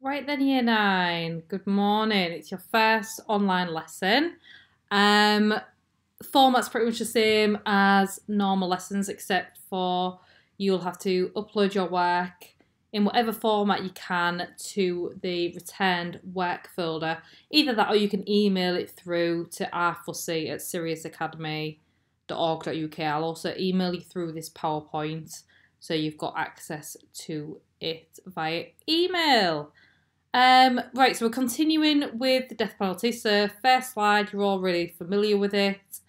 Right then, Year 9, good morning. It's your first online lesson. Format's pretty much the same as normal lessons, except for you'll have to upload your work in whatever format you can to the returned work folder. Either that or you can email it through to rfussy@siriusacademy.org.uk. I'll also email you through this PowerPoint so you've got access to it via email. Right, so we're continuing with the death penalty. So first slide, you're all really familiar with it.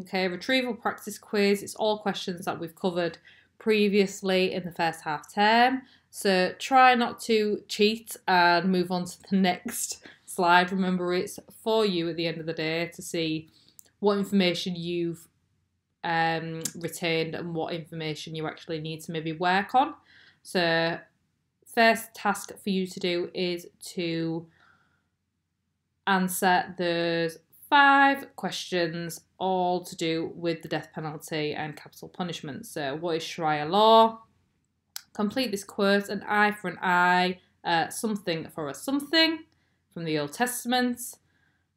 Okay, retrieval practice quiz. It's all questions that we've covered previously in the first half term. So try not to cheat and move on to the next slide. Remember, it's for you at the end of the day to see what information you've retained and what information you actually need to maybe work on. So first task for you to do is to answer those 5 questions, all to do with the death penalty and capital punishment. So, what is Sharia law? Complete this quote: an eye for an eye, something for a something, from the Old Testament.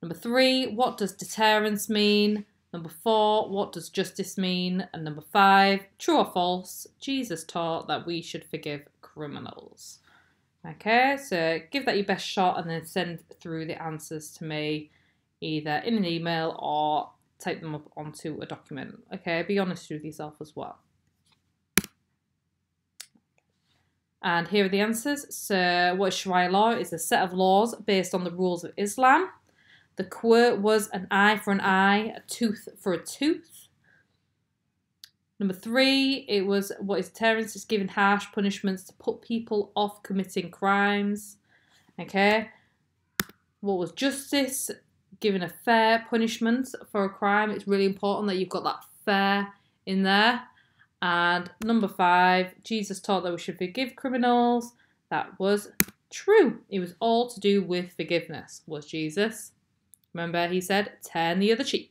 Number 3, what does deterrence mean? Number 4, what does justice mean? And number 5, true or false, Jesus taught that we should forgive criminals. Okay, so give that your best shot and then send through the answers to me either in an email or type them up onto a document. Okay, be honest with yourself as well. And here are the answers. So what is Sharia law? It's a set of laws based on the rules of Islam. The quote was an eye for an eye, a tooth for a tooth. Number 3, it was what is deterrence? It's giving harsh punishments to put people off committing crimes. Okay. What was justice? Giving a fair punishment for a crime. It's really important that you've got that fair in there. And number 5, Jesus taught that we should forgive criminals. That was true. It was all to do with forgiveness, was Jesus. Remember, he said, turn the other cheek.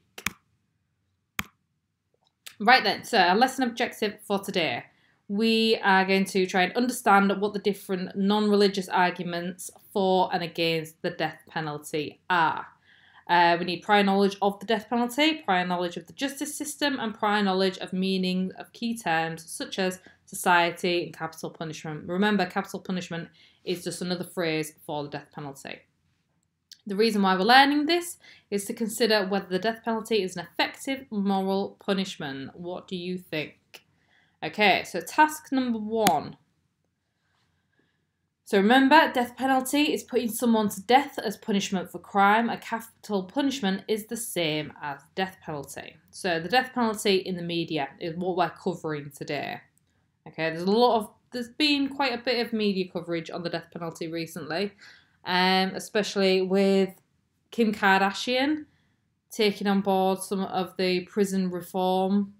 Right then, so our lesson objective for today. We are going to try and understand what the different non-religious arguments for and against the death penalty are. We need prior knowledge of the death penalty, prior knowledge of the justice system, and prior knowledge of meaning of key terms such as society and capital punishment. Remember, capital punishment is just another phrase for the death penalty. The reason why we're learning this is to consider whether the death penalty is an effective moral punishment. What do you think? Okay, so task number 1. So remember, death penalty is putting someone to death as punishment for crime. A capital punishment is the same as death penalty. So the death penalty in the media is what we're covering today. Okay, there's been quite a bit of media coverage on the death penalty recently. Especially with Kim Kardashian taking on board some of the prison reform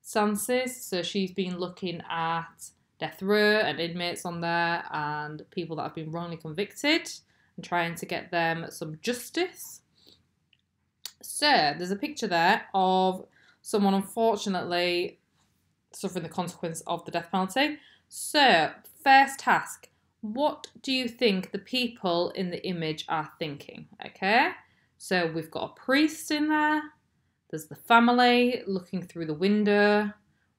stances. So she's been looking at death row and inmates on there and people that have been wrongly convicted and trying to get them some justice. So there's a picture there of someone unfortunately suffering the consequence of the death penalty. So first task. What do you think the people in the image are thinking? Okay, so we've got a priest in there. There's the family looking through the window.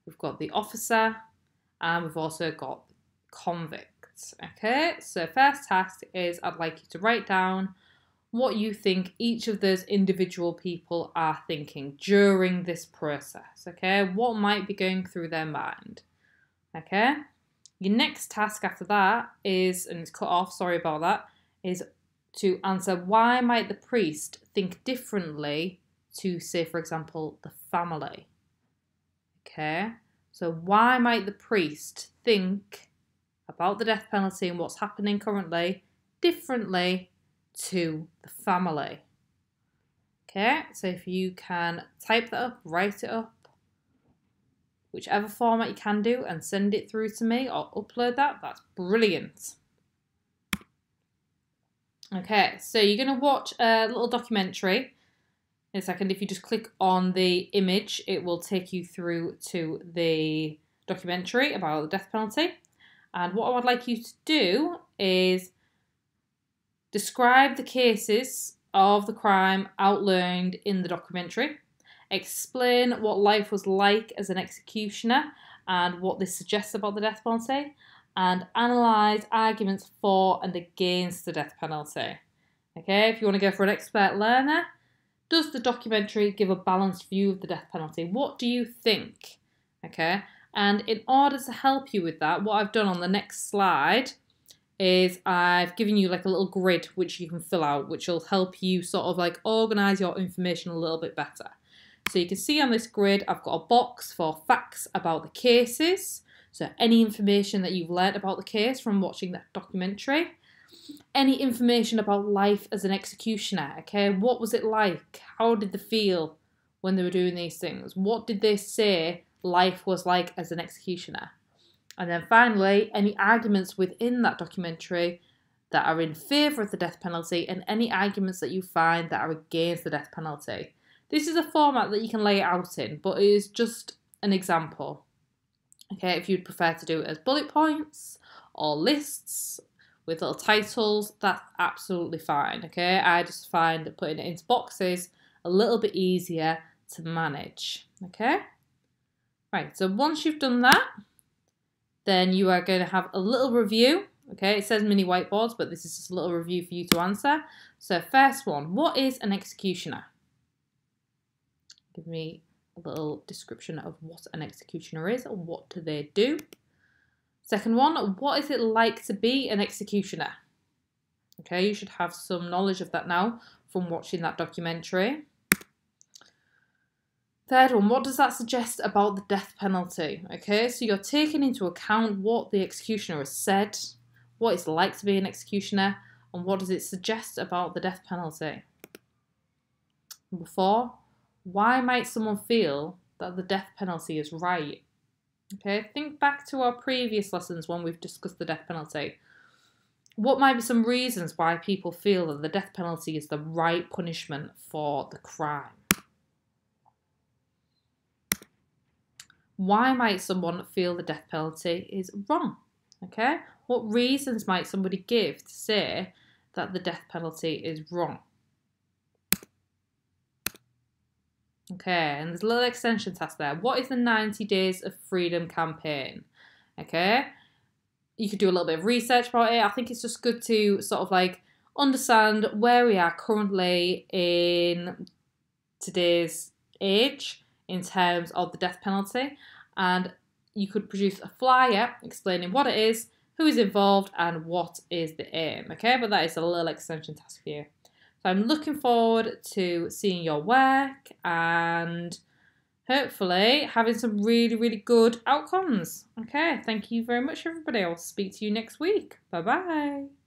We've got the officer. And we've also got convicts. Okay, so first task is I'd like you to write down what you think each of those individual people are thinking during this process. Okay, what might be going through their mind. Okay. Your next task after that is, and it's cut off, sorry about that, is to answer why might the priest think differently to, say, for example, the family. Okay, so why might the priest think about the death penalty and what's happening currently differently to the family? Okay, so if you can type that up, write it up, whichever format you can do, and send it through to me or upload that, that's brilliant. Okay, so you're going to watch a little documentary in a second. If you just click on the image, it will take you through to the documentary about the death penalty. And what I would like you to do is Describe the cases of the crime outlined in the documentary. Explain what life was like as an executioner and what this suggests about the death penalty. And analyse arguments for and against the death penalty. Okay, if you want to go for an expert learner, does the documentary give a balanced view of the death penalty? What do you think? Okay, and in order to help you with that, what I've done on the next slide is I've given you like a little grid which you can fill out, which will help you sort of like organise your information a little bit better. So you can see on this grid, I've got a box for facts about the cases. So any information that you've learnt about the case from watching that documentary. Any information about life as an executioner, okay? What was it like? How did they feel when they were doing these things? What did they say life was like as an executioner? And then finally, any arguments within that documentary that are in favour of the death penalty and any arguments that you find that are against the death penalty. This is a format that you can lay it out in, but it is just an example. Okay, if you'd prefer to do it as bullet points or lists with little titles, that's absolutely fine, okay? I just find putting it into boxes a little bit easier to manage, okay? Right, so once you've done that, then you are going to have a little review, okay? It says mini whiteboards, but this is just a little review for you to answer. So first one, what is an executioner? Give me a little description of what an executioner is and what do they do. Second one, what is it like to be an executioner? Okay, you should have some knowledge of that now from watching that documentary. Third one, what does that suggest about the death penalty? Okay, so you're taking into account what the executioner has said, what it's like to be an executioner, and what does it suggest about the death penalty. Number 4, why might someone feel that the death penalty is right? Okay, think back to our previous lessons when we've discussed the death penalty. What might be some reasons why people feel that the death penalty is the right punishment for the crime? Why might someone feel the death penalty is wrong? Okay, what reasons might somebody give to say that the death penalty is wrong? Okay, and there's a little extension task there. What is the 90 Days of Freedom campaign? Okay, you could do a little bit of research about it. I think it's just good to sort of like understand where we are currently in today's age in terms of the death penalty, and you could produce a flyer explaining what it is, who is involved, and what is the aim. Okay, but that is a little extension task for you. So I'm looking forward to seeing your work and hopefully having some really, really good outcomes. Okay, thank you very much, everybody. I'll speak to you next week. Bye-bye.